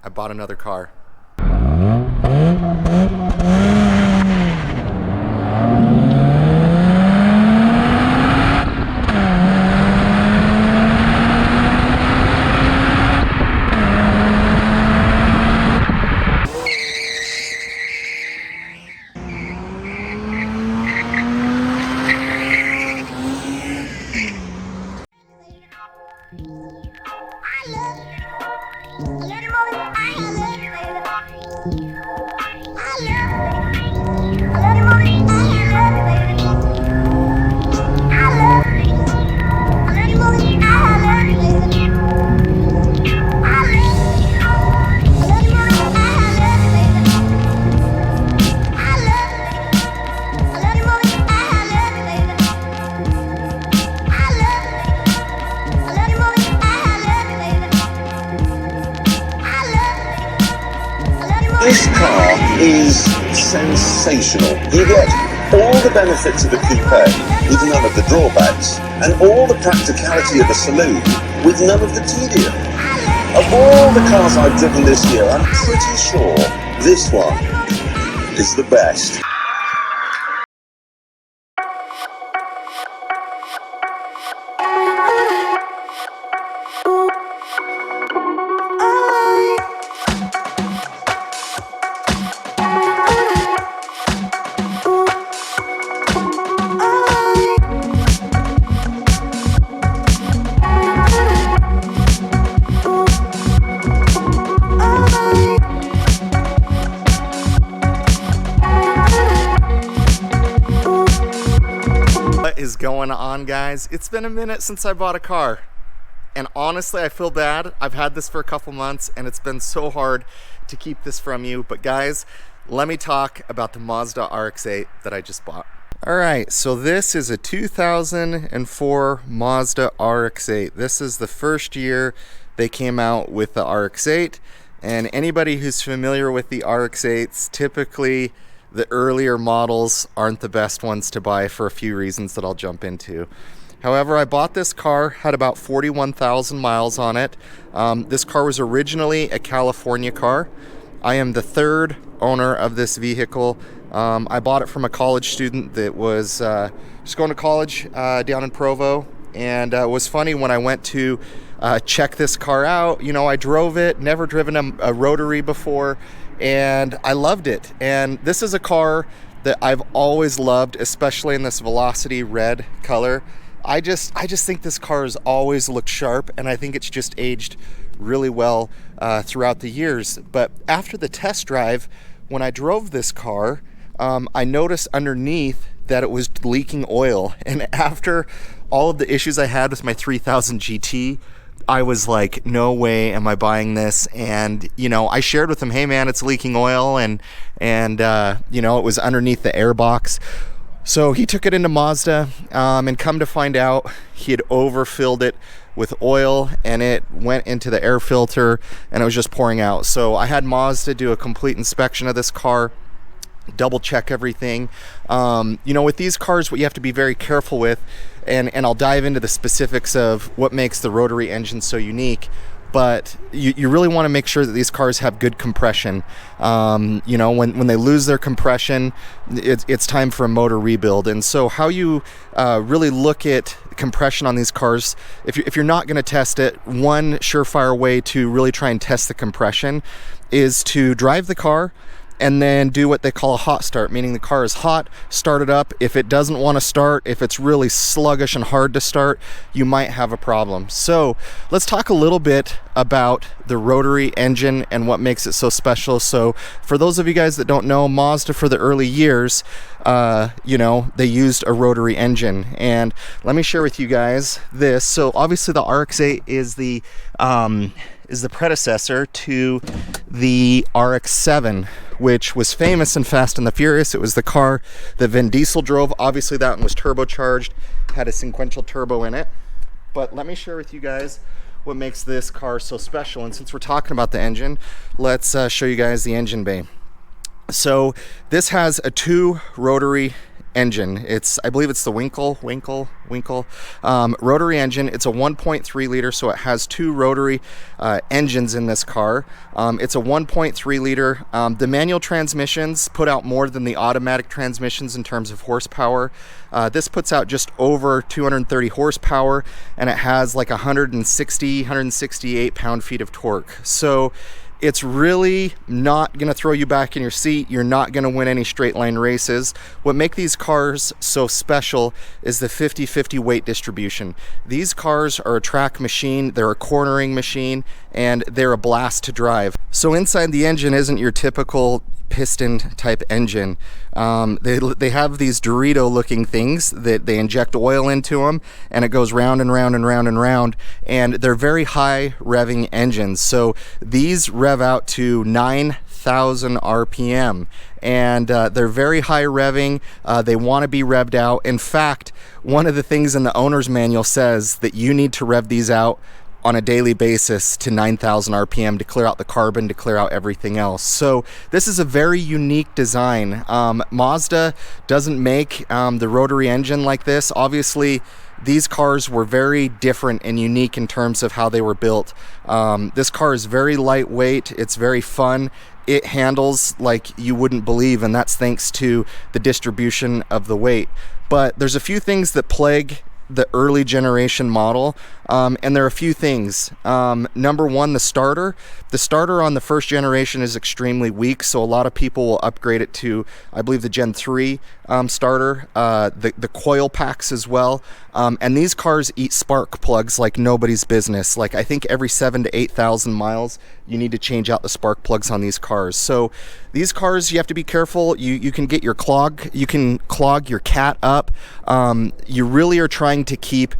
I bought another car. This car is sensational. You get all the benefits of a coupe with none of the drawbacks, and all the practicality of a saloon with none of the tedium. Of all the cars I've driven this year, I'm pretty sure this one is the best. What is going on, guys? It's been a minute since I bought a car, and honestly I feel bad. I've had this for a couple months and it's been so hard to keep this from you, but guys, let me talk about the Mazda RX8 that I just bought. Alright, so this is a 2004 Mazda RX8. This is the first year they came out with the RX8, and anybody who's familiar with the RX8s, typically the earlier models aren't the best ones to buy for a few reasons that I'll jump into. However, I bought this car, had about 41,000 miles on it. This car was originally a California car. I am the third owner of this vehicle. I bought it from a college student that was just going to college down in Provo. And it was funny when I went to check this car out. You know, I drove it, never driven a Rotary before, and I loved it. And this is a car that I've always loved, especially in this Velocity red color. I just think this car has always looked sharp, and I think it's just aged really well throughout the years. But after the test drive, when I drove this car, I noticed underneath that it was leaking oil. And after all of the issues I had with my 3000 GT, I was like, no way am I buying this. And you know, I shared with him, hey man, it's leaking oil, and you know, it was underneath the air box. So he took it into Mazda, and come to find out, he had overfilled it with oil, and it went into the air filter, and it was just pouring out. So I had Mazda do a complete inspection of this car, double check everything. You know, with these cars, what you have to be very careful with, and I'll dive into the specifics of what makes the Rotary engine so unique, but you really want to make sure that these cars have good compression. You know, when they lose their compression, it's time for a motor rebuild. And so how you really look at compression on these cars, if you're not going to test it, one surefire way to really try and test the compression is to drive the car and then do what they call a hot start, meaning the car is hot, start it up. If it doesn't want to start, if it's really sluggish and hard to start, you might have a problem. So let's talk a little bit about the Rotary engine and what makes it so special. So for those of you guys that don't know, Mazda for the early years, you know, they used a Rotary engine. And let me share with you guys this. So obviously the RX8 is the predecessor to the RX7, which was famous in Fast and the Furious. It was the car that Vin Diesel drove. Obviously that one was turbocharged, had a sequential turbo in it. But let me share with you guys what makes this car so special. And since we're talking about the engine, let's show you guys the engine bay. So this has a 2 Rotary engine. I believe it's the Winkle rotary engine. It's a 1.3 liter, so it has two rotary engines in this car. It's a 1.3 liter. The manual transmissions put out more than the automatic transmissions in terms of horsepower. This puts out just over 230 horsepower, and it has like 168 pound-feet of torque. So it's really not going to throw you back in your seat. You're not going to win any straight line races. What makes these cars so special is the 50-50 weight distribution. These cars are a track machine, they're a cornering machine, and they're a blast to drive. So inside the engine isn't your typical piston type engine. They have these Dorito looking things that they inject oil into them, and it goes round and round and round and round, and they're very high revving engines. So these rev out to 9,000 RPM, and they're very high revving. They want to be revved out. In fact, one of the things in the owner's manual says that you need to rev these out on a daily basis to 9,000 RPM to clear out the carbon, to clear out everything else. So this is a very unique design. Mazda doesn't make the rotary engine like this. Obviously, these cars were very different and unique in terms of how they were built. This car is very lightweight. It's very fun. It handles like you wouldn't believe, and that's thanks to the distribution of the weight. But there's a few things that plague the early generation model, and there are a few things. Number one, the starter. The starter on the first generation is extremely weak, so a lot of people will upgrade it to, I believe, the Gen 3 starter, the coil packs as well. And these cars eat spark plugs like nobody's business. Like, I think every 7,000 to 8,000 miles you need to change out the spark plugs on these cars. So these cars, you have to be careful. You can get your clog your cat up. You really are trying to keep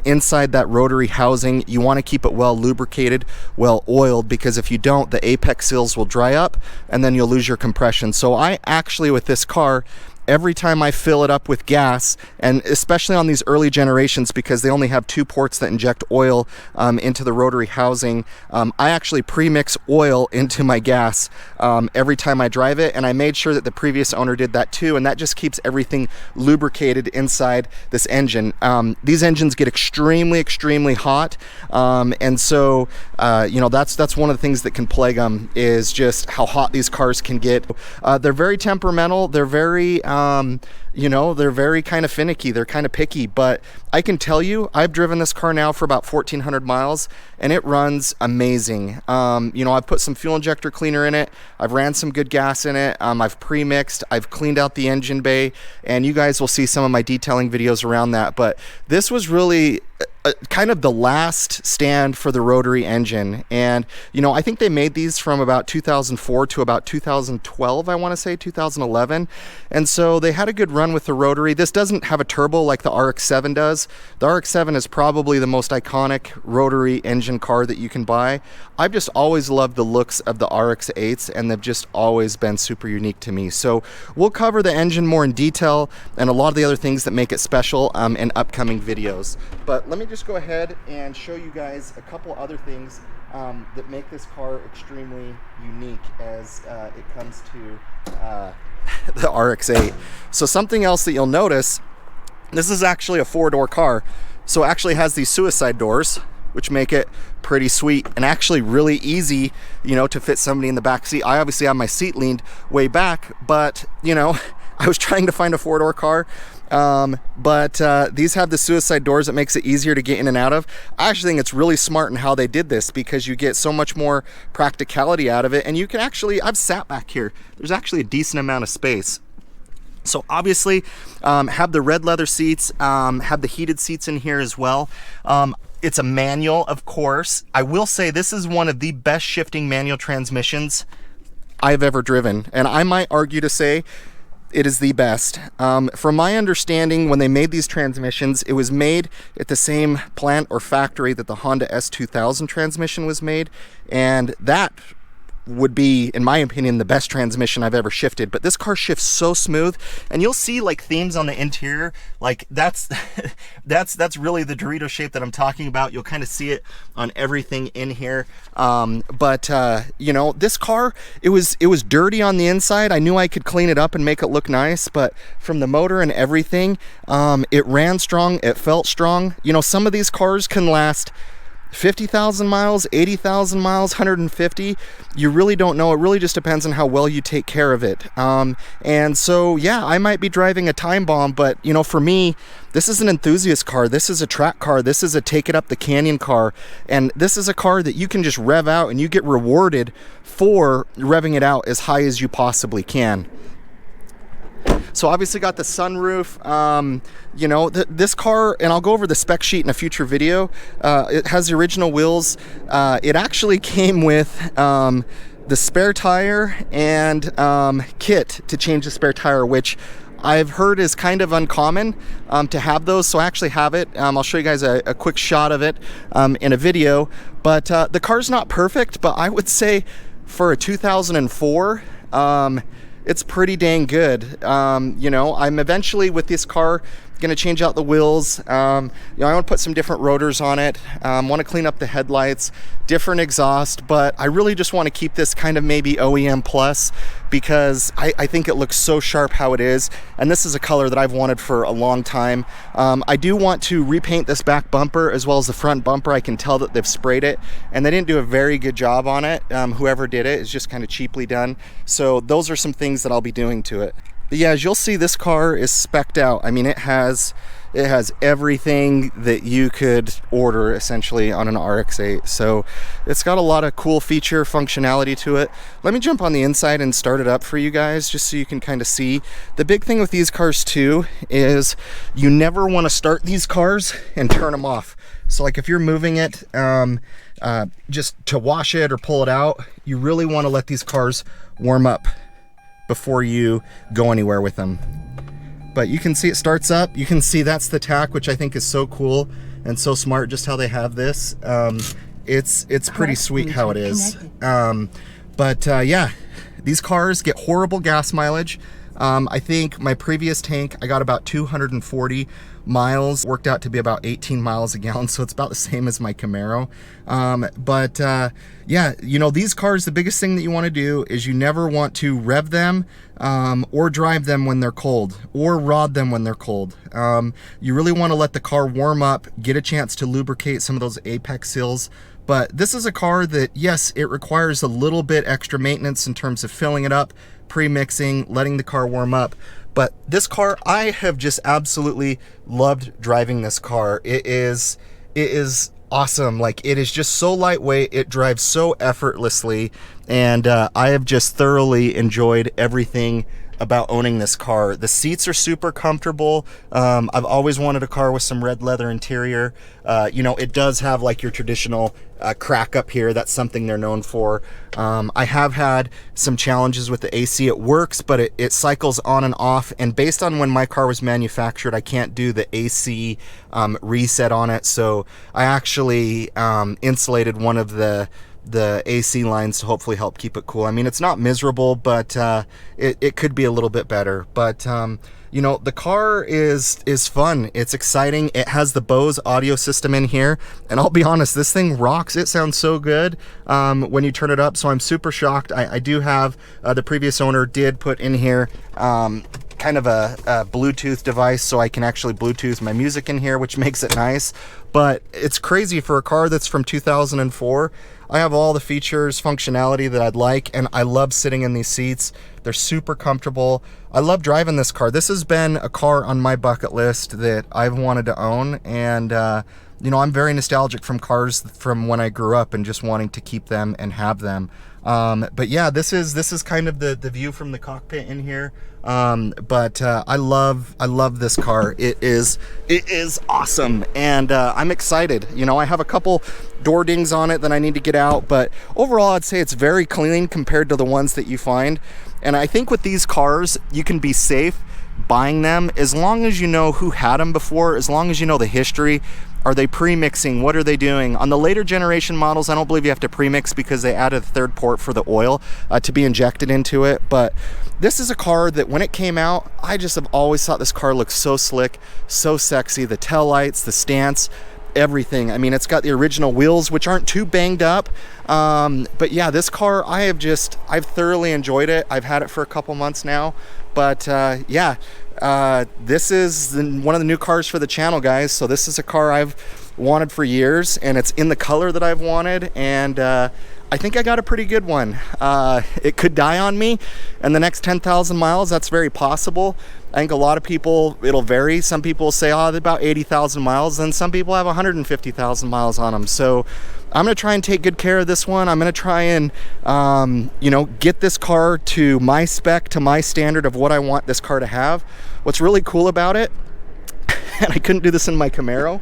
inside that rotary housing. You want to keep it well lubricated, well oiled, because if you don't, the apex seals will dry up and then you'll lose your compression. So I actually, with this car, every time I fill it up with gas, and especially on these early generations because they only have two ports that inject oil into the rotary housing, I actually pre-mix oil into my gas every time I drive it, and I made sure that the previous owner did that too, and that just keeps everything lubricated inside this engine. These engines get extremely hot, and so that's one of the things that can plague them, is just how hot these cars can get. They're very temperamental. They're very they're very kind of finicky. They're kind of picky, but I can tell you, I've driven this car now for about 1,400 miles, and it runs amazing. I've put some fuel injector cleaner in it. I've ran some good gas in it. I've pre-mixed. I've cleaned out the engine bay, and you guys will see some of my detailing videos around that. But this was really kind of the last stand for the rotary engine, and I think they made these from about 2004 to about 2012, I want to say 2011, and so they had a good run with the rotary. This doesn't have a turbo like the RX-7 does. The RX-7 is probably the most iconic rotary engine car that you can buy. I've just always loved the looks of the RX-8s, and they've just always been super unique to me. So we'll cover the engine more in detail and a lot of the other things that make it special in upcoming videos. But let me just go ahead and show you guys a couple other things that make this car extremely unique as it comes to the RX-8. So something else that you'll notice, this is actually a four-door car, so it actually has these suicide doors, which make it pretty sweet and actually really easy, to fit somebody in the back seat. I obviously have my seat leaned way back, but I was trying to find a four-door car, but these have the suicide doors that makes it easier to get in and out of. I actually think it's really smart in how they did this, because you get so much more practicality out of it, and you can actually, I've sat back here, there's actually a decent amount of space. So obviously have the red leather seats, have the heated seats in here as well. It's a manual, of course. I will say this is one of the best shifting manual transmissions I've ever driven, and I might argue to say it is the best. From my understanding, when they made these transmissions, it was made at the same plant or factory that the Honda S2000 transmission was made, and that would be, in my opinion, the best transmission I've ever shifted. But this car shifts so smooth, and you'll see like themes on the interior. Like that's that's really the Dorito shape that I'm talking about. You'll kind of see it on everything in here. But you know, this car, it was dirty on the inside. I knew I could clean it up and make it look nice, but from the motor and everything, it ran strong, it felt strong. You know, some of these cars can last 50,000 miles, 80,000 miles, 150. You really don't know. It really just depends on how well you take care of it. And so, yeah, I might be driving a time bomb, but you know, for me, this is an enthusiast car. This is a track car. This is a take it up the canyon car. And this is a car that you can just rev out and you get rewarded for revving it out as high as you possibly can. So obviously got the sunroof. You know, this car, and I'll go over the spec sheet in a future video, it has the original wheels. It actually came with the spare tire and kit to change the spare tire, which I've heard is kind of uncommon to have those. So I actually have it. I'll show you guys a quick shot of it in a video. But the car's not perfect, but I would say for a 2004, it's pretty dang good. You know, I'm eventually with this car gonna change out the wheels. You know, I want to put some different rotors on it. Want to clean up the headlights, different exhaust, but I really just want to keep this kind of maybe OEM plus, because I think it looks so sharp how it is, and this is a color that I've wanted for a long time. I do want to repaint this back bumper as well as the front bumper. I can tell that they've sprayed it, and they didn't do a very good job on it. Whoever did it is just kind of cheaply done. So those are some things that I'll be doing to it. But yeah, as you'll see, this car is spec'd out. I mean, it has everything that you could order essentially on an RX8. So it's got a lot of cool feature functionality to it. Let me jump on the inside and start it up for you guys just so you can kind of see. The big thing with these cars too is you never want to start these cars and turn them off. So like if you're moving it just to wash it or pull it out, you really want to let these cars warm up before you go anywhere with them. But you can see it starts up. You can see that's the tach, which I think is so cool and so smart just how they have this. It's pretty sweet how it is. Yeah, these cars get horrible gas mileage. I think my previous tank, I got about 240 miles, worked out to be about 18 miles a gallon, so it's about the same as my Camaro. Yeah, you know, these cars, the biggest thing that you want to do is you never want to rev them or drive them when they're cold, or rod them when they're cold. You really want to let the car warm up, get a chance to lubricate some of those apex seals. But this is a car that, yes, it requires a little bit extra maintenance in terms of filling it up, pre-mixing, letting the car warm up. But this car, I have just absolutely loved driving this car. It is awesome. Like, it is just so lightweight, it drives so effortlessly, and I have just thoroughly enjoyed everything about owning this car. The seats are super comfortable. I've always wanted a car with some red leather interior. You know, it does have like your traditional crack up here. That's something they're known for. I have had some challenges with the AC. It works, but it cycles on and off, and based on when my car was manufactured, I can't do the AC reset on it. So I actually insulated one of the AC lines to hopefully help keep it cool. I mean, it's not miserable, but it could be a little bit better. But you know, the car is fun. It's exciting. It has the Bose audio system in here, and I'll be honest, this thing rocks. It sounds so good when you turn it up. So I'm super shocked. I do have the previous owner did put in here kind of a Bluetooth device, so I can actually Bluetooth my music in here, which makes it nice. But it's crazy for a car that's from 2004. I have all the features, functionality that I'd like, and I love sitting in these seats. They're super comfortable. I love driving this car. This has been a car on my bucket list that I've wanted to own, and you know, I'm very nostalgic from cars from when I grew up and just wanting to keep them and have them. But yeah, this is kind of the view from the cockpit in here. I love this car. It is awesome, and I'm excited. You know, I have a couple door dings on it that I need to get out, but overall I'd say it's very clean compared to the ones that you find. And I think with these cars, you can be safe buying them as long as you know who had them before, as long as you know the history. Are they pre-mixing? What are they doing? On the later generation models, I don't believe you have to pre-mix because they added a third port for the oil to be injected into it. But this is a car that when it came out, I just have always thought this car looked so slick, so sexy. The taillights, the stance, everything. I mean, it's got the original wheels, which aren't too banged up. But yeah, this car, I've thoroughly enjoyed it. I've had it for a couple months now. But yeah, this is one of the new cars for the channel, guys. So this is a car I've wanted for years, and it's in the color that I've wanted, and I think I got a pretty good one. It could die on me in the next 10,000 miles. That's very possible. I think a lot of people, it'll vary. Some people say, oh, about 80,000 miles, and some people have 150,000 miles on them. So I'm gonna try and take good care of this one. I'm gonna try and, you know, get this car to my spec, to my standard of what I want this car to have. What's really cool about it, and I couldn't do this in my Camaro,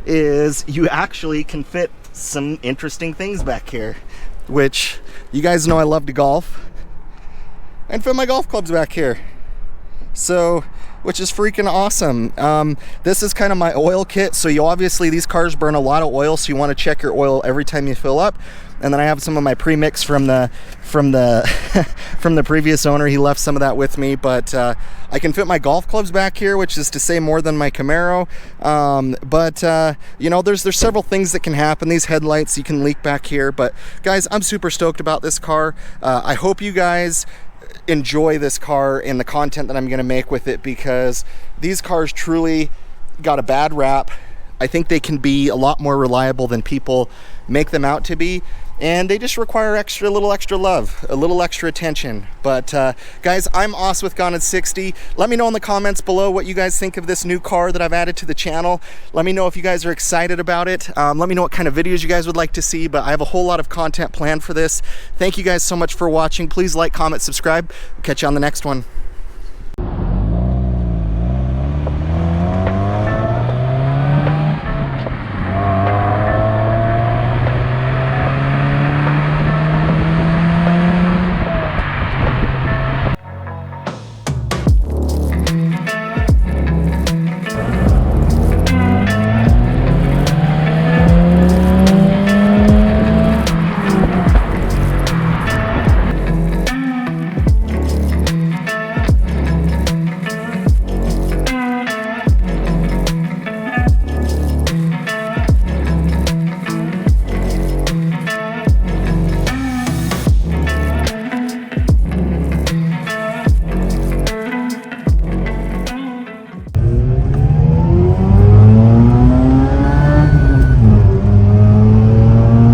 is you actually can fit some interesting things back here, which you guys know I love to golf, and fit my golf clubs back here. So, which is freaking awesome. This is kind of my oil kit. So you obviously, these cars burn a lot of oil, so you want to check your oil every time you fill up. And then I have some of my premix from the from the previous owner. He left some of that with me, but I can fit my golf clubs back here, which is to say more than my Camaro. You know, there's several things that can happen. These headlights, you can leak back here. But guys, I'm super stoked about this car. I hope you guys enjoy this car and the content that I'm going to make with it, because these cars truly got a bad rap. I think they can be a lot more reliable than people make them out to be, and they just require a little extra love, a little extra attention. But guys, I'm Os with Gone in 60. Let me know in the comments below what you guys think of this new car that I've added to the channel. Let me know if you guys are excited about it. Let me know what kind of videos you guys would like to see, but I have a whole lot of content planned for this. Thank you guys so much for watching. Please like, comment, subscribe. Catch you on the next one.